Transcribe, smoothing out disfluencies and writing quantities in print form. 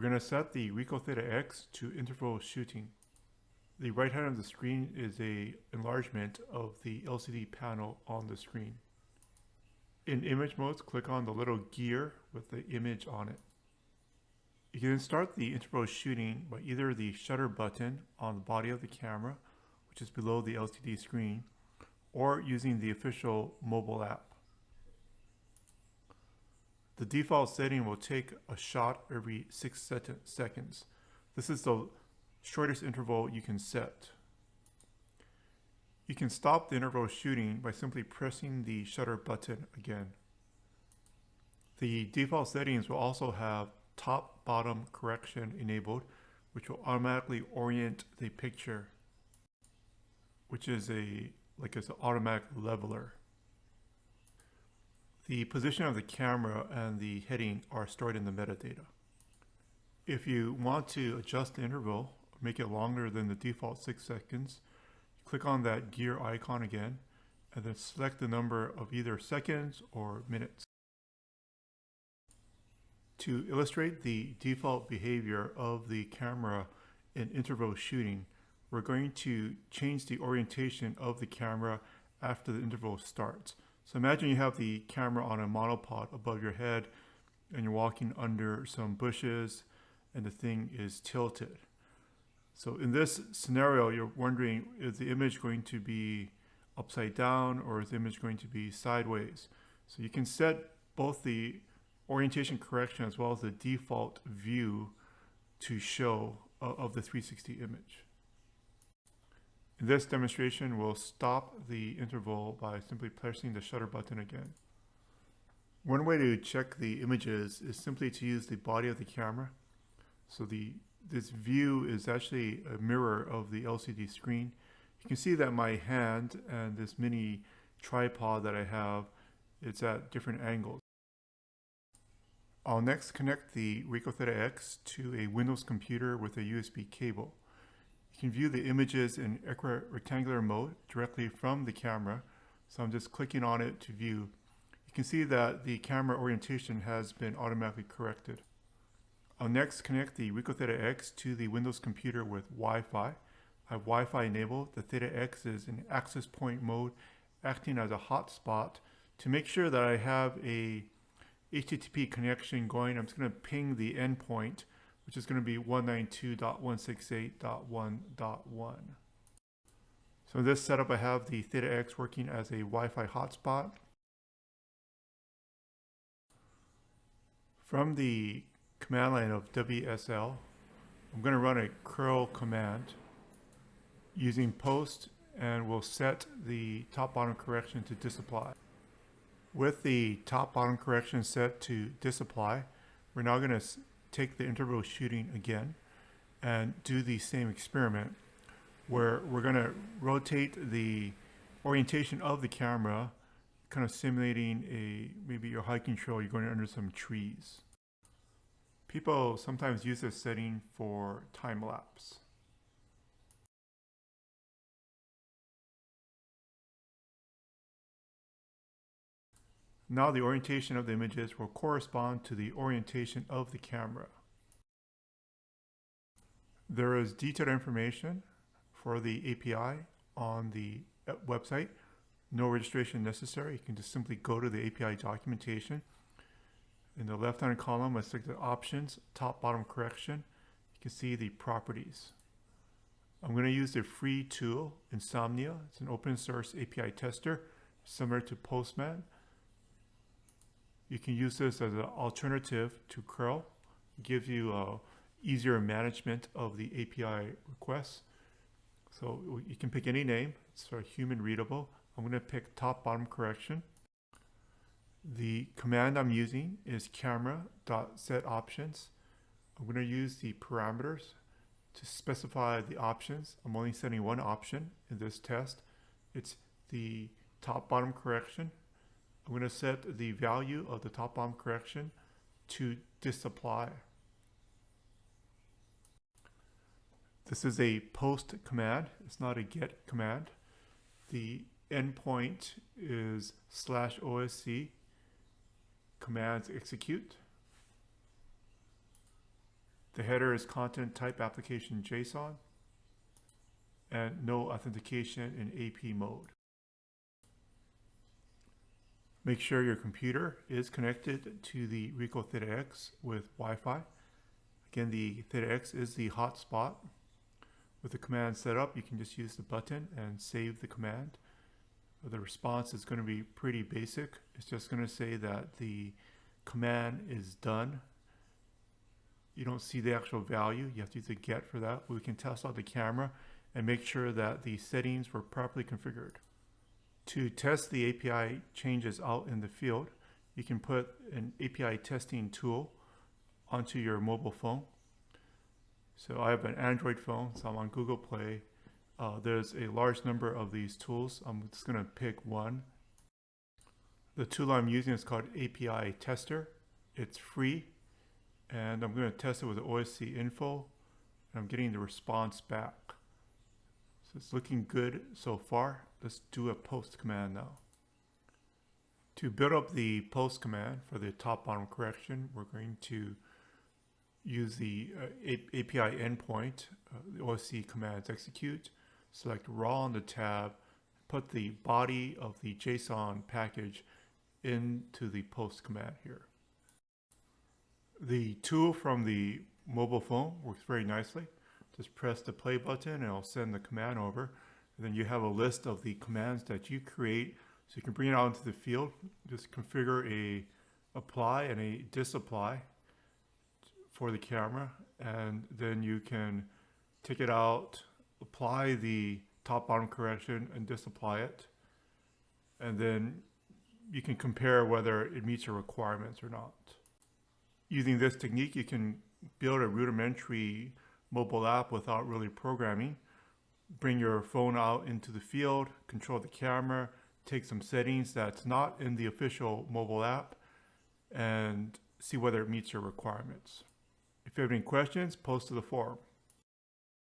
We're going to set the RICOH THETA X to interval shooting. The right hand of the screen is an enlargement of the LCD panel on the screen. In image modes, click on the little gear with the image on it. You can start the interval shooting by either the shutter button on the body of the camera, which is below the LCD screen, or using the official mobile app. The default setting will take a shot every 6 seconds. This is the shortest interval you can set. You can stop the interval shooting by simply pressing the shutter button again. The default settings will also have top-bottom correction enabled, which will automatically orient the picture, which is an automatic leveler. The position of the camera and the heading are stored in the metadata. If you want to adjust the interval, make it longer than the default 6 seconds, click on that gear icon again, and then select the number of either seconds or minutes. To illustrate the default behavior of the camera in interval shooting, we're going to change the orientation of the camera after the interval starts. So imagine you have the camera on a monopod above your head and you're walking under some bushes and the thing is tilted. So in this scenario, you're wondering, is the image going to be upside down or is the image going to be sideways? So you can set both the orientation correction as well as the default view to show of the 360 image. In this demonstration, we'll stop the interval by simply pressing the shutter button again. One way to check the images is simply to use the body of the camera. So this view is actually a mirror of the LCD screen. You can see that my hand and this mini tripod that I have, it's at different angles. I'll next connect the RICOH THETA X to a Windows computer with a USB cable. You can view the images in equirectangular mode directly from the camera. So I'm just clicking on it to view. You can see that the camera orientation has been automatically corrected. I'll next connect the RICOH THETA X to the Windows computer with Wi-Fi. I have Wi-Fi enabled. The THETA X is in access point mode, acting as a hotspot. To make sure that I have a HTTP connection going, I'm just going to ping the endpoint, which is going to be 192.168.1.1. So in this setup, I have the THETA X working as a Wi-Fi hotspot. From the command line of WSL, I'm going to run a curl command using post, and we'll set the top-bottom correction to disapply. With the top-bottom correction set to disapply, we're now going to take the interval shooting again and do the same experiment where we're going to rotate the orientation of the camera, kind of simulating maybe your hiking trail, you're going under some trees. People sometimes use this setting for time lapse. Now the orientation of the images will correspond to the orientation of the camera. There is detailed information for the API on the website. No registration necessary. You can just simply go to the API documentation. In the left-hand column, I select the options, top-bottom correction. You can see the properties. I'm going to use the free tool, Insomnia. It's an open source API tester, similar to Postman. You can use this as an alternative to curl. It gives you easier management of the API requests. So you can pick any name. It's human readable. I'm going to pick top-bottom correction. The command I'm using is camera.setOptions. I'm going to use the parameters to specify the options. I'm only setting one option in this test. It's the top-bottom correction. I'm going to set the value of the top-bottom correction to disapply. This is a post command. It's not a get command. The endpoint is /OSC. Commands execute. The header is content type application JSON, and no authentication in AP mode. Make sure your computer is connected to the RICOH THETA X with Wi-Fi. Again, the THETA X is the hotspot. With the command set up, you can just use the button and save the command. The response is going to be pretty basic. It's just going to say that the command is done. You don't see the actual value. You have to use a get for that. But we can test out the camera and make sure that the settings were properly configured. To test the API changes out in the field, you can put an API testing tool onto your mobile phone. So I have an Android phone, so I'm on Google Play. There's a large number of these tools. I'm just going to pick one. The tool I'm using is called API Tester. It's free, and I'm going to test it with the OSC info, and I'm getting the response back. So it's looking good so far. Let's do a post command now. To build up the post command for the top bottom correction, we're going to use the API endpoint, the OSC commands execute, select raw on the tab, put the body of the JSON package into the post command here. The tool from the mobile phone works very nicely. Just press the play button and it'll send the command over. And then you have a list of the commands that you create, so you can bring it out into the field. Just configure a apply and a disapply for the camera, and then you can take it out, apply the top bottom correction and disapply it, and then you can compare whether it meets your requirements or not. Using this technique, you can build a rudimentary mobile app without really programming. Bring your phone out into the field, control the camera, take some settings that's not in the official mobile app, and see whether it meets your requirements. If you have any questions, post to the forum.